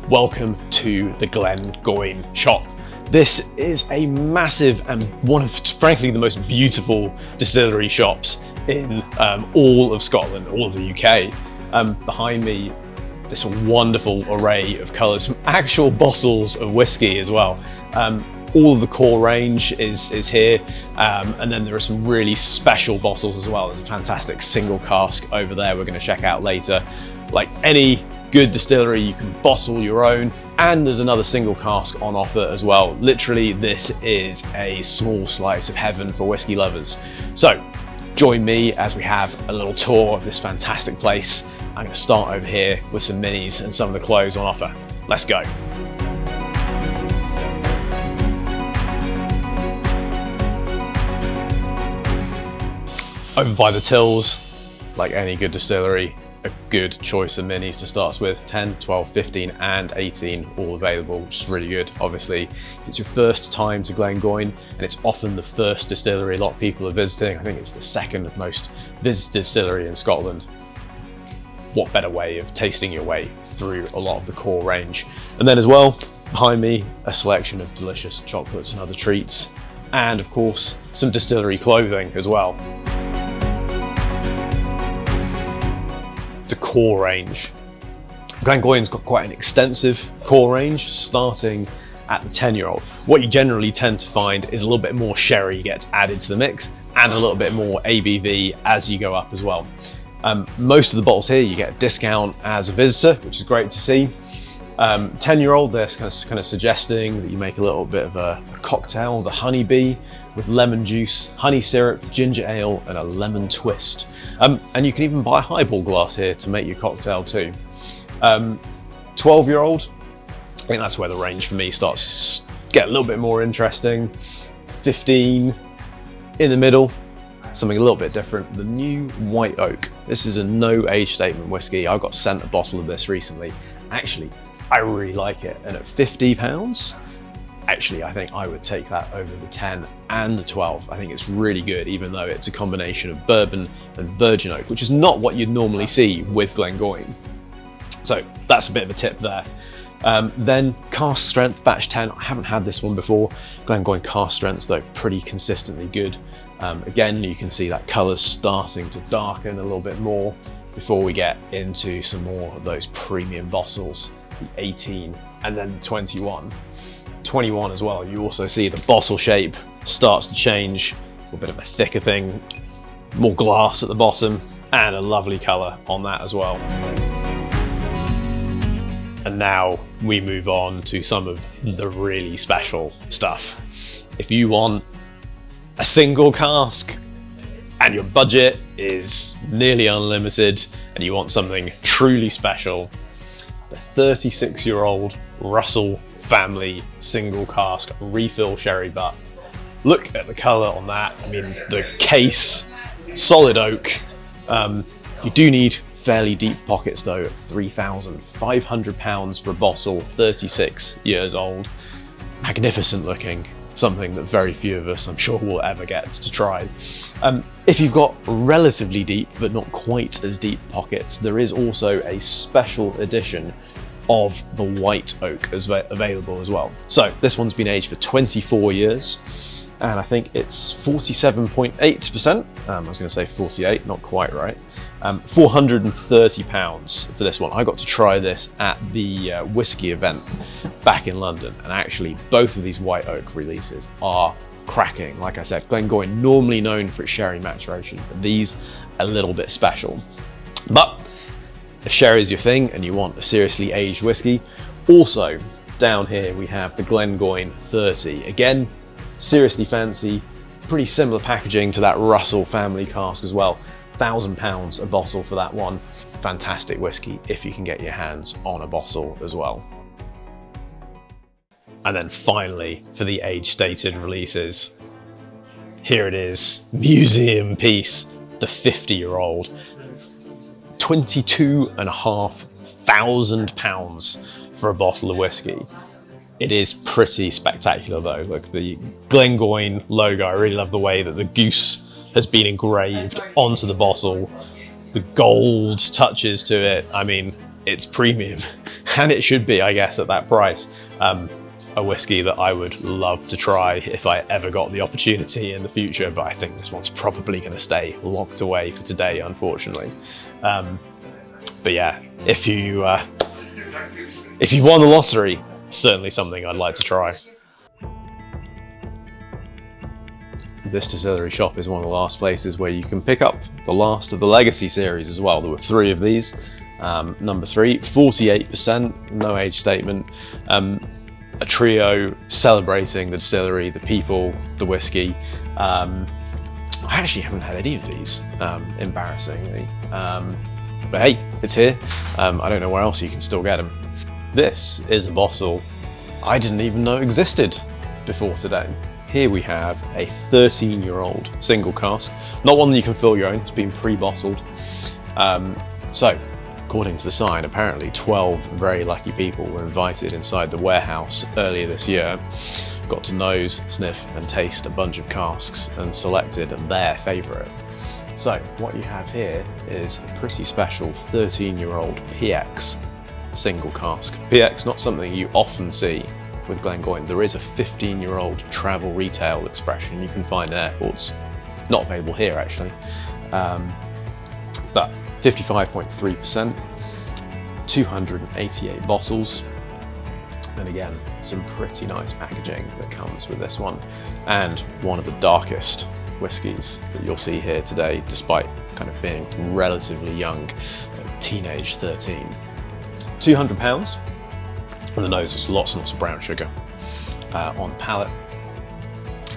welcome to the Glengoyne shop. This is a massive and one of, frankly, the most beautiful distillery shops in all of Scotland, all of the UK. Behind me, this wonderful array of colours, some actual bottles of whiskey as well. All of the core range is here, and then there are some really special bottles as well. There's a fantastic single cask over there we're going to check out later. Like any good distillery, you can bottle your own, and there's another single cask on offer as well. Literally, this is a small slice of heaven for whiskey lovers. So join me as we have a little tour of this fantastic place. I'm going to start over here with some minis and some of the clothes on offer. Let's go. Over by the tills, like any good distillery, a good choice of minis to start with. 10, 12, 15 and 18 all available, which is really good. Obviously, if it's your first time to Glengoyne, and it's often the first distillery a lot of people are visiting. I think it's the second most visited distillery in Scotland. What better way of tasting your way through a lot of the core range. And then as well, behind me, a selection of delicious chocolates and other treats, and of course, some distillery clothing as well. The core range. Glengoyne's got quite an extensive core range, starting at the 10-year-old. What you generally tend to find is a little bit more sherry gets added to the mix, and a little bit more ABV as you go up as well. Most of the bottles here you get a discount as a visitor, which is great to see. 10-year-old, they're kind of suggesting that you make a little bit of a cocktail, the honeybee, with lemon juice, honey syrup, ginger ale, and a lemon twist. And you can even buy a highball glass here to make your cocktail too. 12-year-old, I think that's where the range for me starts to get a little bit more interesting. 15, in the middle, something a little bit different, the new White Oak. This is a no age statement whiskey. I got sent a bottle of this recently. Actually, I really like it, and at £50, actually, I think I would take that over the 10 and the 12. I think it's really good, even though it's a combination of bourbon and virgin oak, which is not what you'd normally see with Glengoyne. So that's a bit of a tip there. Then cask strength, batch 10. I haven't had this one before. Glengoyne cask strengths, though, pretty consistently good. Again, you can see that colour's starting to darken a little bit more before we get into some more of those premium bottles, the 18 and then the 21. 21 as well, you also see the bottle shape starts to change, a little bit of a thicker thing, more glass at the bottom, and a lovely colour on that as well. And now we move on to some of the really special stuff. If you want a single cask and your budget is nearly unlimited and you want something truly special, the 36-year-old Russell family single cask refill sherry butt. Look at the colour on that. I mean, the case, solid oak. You do need fairly deep pockets though, at £3,500 for a bottle, 36 years old. Magnificent looking, something that very few of us, I'm sure, will ever get to try. If you've got relatively deep but not quite as deep pockets, there is also a special edition of the White Oak available as well. So this one's been aged for 24 years, and I think it's 47.8%. I was going to say 48, not quite right. £430 for this one. I got to try this at the Whisky event back in London, and actually both of these White Oak releases are cracking. Like I said, Glengoyne normally known for its sherry maturation, but these a little bit special. But if sherry is your thing and you want a seriously aged whiskey, also down here we have the Glengoyne 30. Again, seriously fancy, pretty similar packaging to that Russell family cask as well. £1,000 a bottle for that one. Fantastic whiskey if you can get your hands on a bottle as well. And then finally, for the age stated releases, here it is, museum piece, the 50-year-old. £22,500 for a bottle of whiskey. It is pretty spectacular though. Look, the Glengoyne logo, I really love the way that the goose has been engraved onto the bottle. The gold touches to it, I mean, it's premium, and it should be, I guess, at that price. A whiskey that I would love to try if I ever got the opportunity in the future, but I think this one's probably going to stay locked away for today, unfortunately. But yeah, if you've won the lottery, certainly something I'd like to try. This distillery shop is one of the last places where you can pick up the last of the Legacy series as well. There were 3 of these. Number 3, 48%, no age statement. A trio celebrating the distillery, the people, the whiskey. I actually haven't had any of these, embarrassingly. But hey, it's here. I don't know where else you can still get them. This is a bottle I didn't even know existed before today. Here we have a 13-year-old single cask, not one that you can fill your own, it's been pre-bottled. So, according to the sign, apparently 12 very lucky people were invited inside the warehouse earlier this year, got to nose, sniff and taste a bunch of casks and selected their favourite. So, what you have here is a pretty special 13-year-old PX single cask. PX, not something you often see with Glengoyne. There is a 15-year-old travel retail expression you can find at airports. Not available here, actually. But 55.3%, 288 bottles, and again, some pretty nice packaging that comes with this one, and one of the darkest whiskies that you'll see here today, despite kind of being relatively young, teenage 13. £200, and the nose is lots and lots of brown sugar. On palate,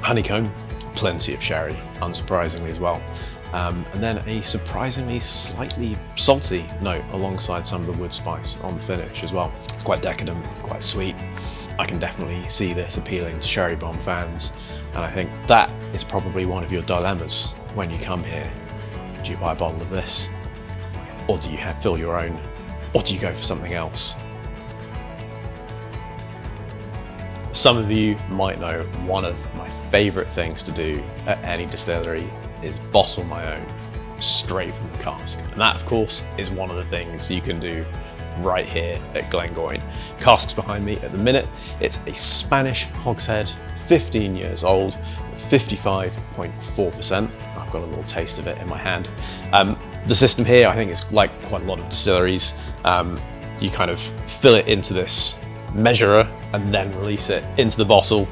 honeycomb, plenty of sherry, unsurprisingly as well. And then a surprisingly slightly salty note alongside some of the wood spice on the finish as well. It's quite decadent, quite sweet. I can definitely see this appealing to sherry bomb fans, and I think that is probably one of your dilemmas when you come here. Do you buy a bottle of this, or do you fill your own, or do you go for something else? Some of you might know one of my favourite things to do at any distillery is bottle my own straight from the cask. And that, of course, is one of the things you can do right here at Glengoyne. Cask's behind me at the minute. It's a Spanish hogshead, 15 years old, 55.4%. I've got a little taste of it in my hand. The system here, I think, is like quite a lot of distilleries. You kind of fill it into this measurer and then release it into the bottle.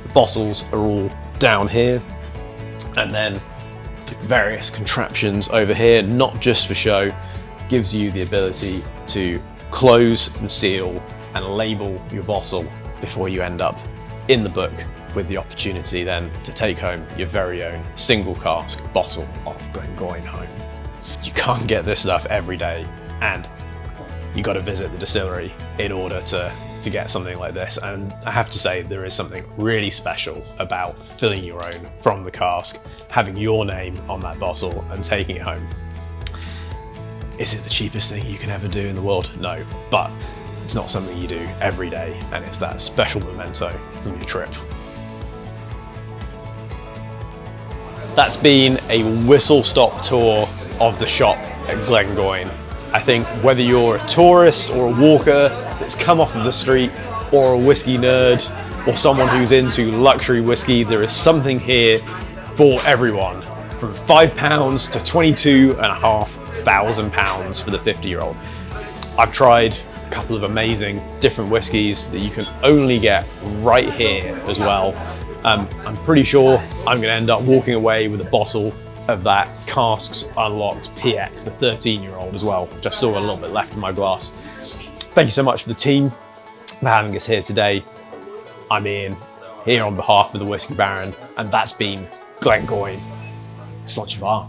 The bottles are all down here, and then various contraptions over here, not just for show, gives you the ability to close and seal and label your bottle before you end up in the book, with the opportunity then to take home your very own single cask bottle of Glengoyne home. You can't get this stuff every day, and you got to visit the distillery in order to get something like this. And I have to say, there is something really special about filling your own from the cask, having your name on that bottle and taking it home. Is it the cheapest thing you can ever do in the world? No, but it's not something you do every day, and it's that special memento from your trip. That's been a whistle-stop tour of the shop at Glengoyne. I think whether you're a tourist or a walker that's come off of the street, or a whiskey nerd, or someone who's into luxury whiskey, there is something here for everyone. From £5 to £22,500 for the 50-year-old. I've tried a couple of amazing different whiskies that you can only get right here as well. I'm pretty sure I'm going to end up walking away with a bottle of that Cask's Unlocked PX, the 13-year-old as well, which I still got a little bit left in my glass. Thank you so much for the team for having us here today. I'm Ian, here on behalf of the Whiskey Baron, and that's been Glengoyne. Slot your bar.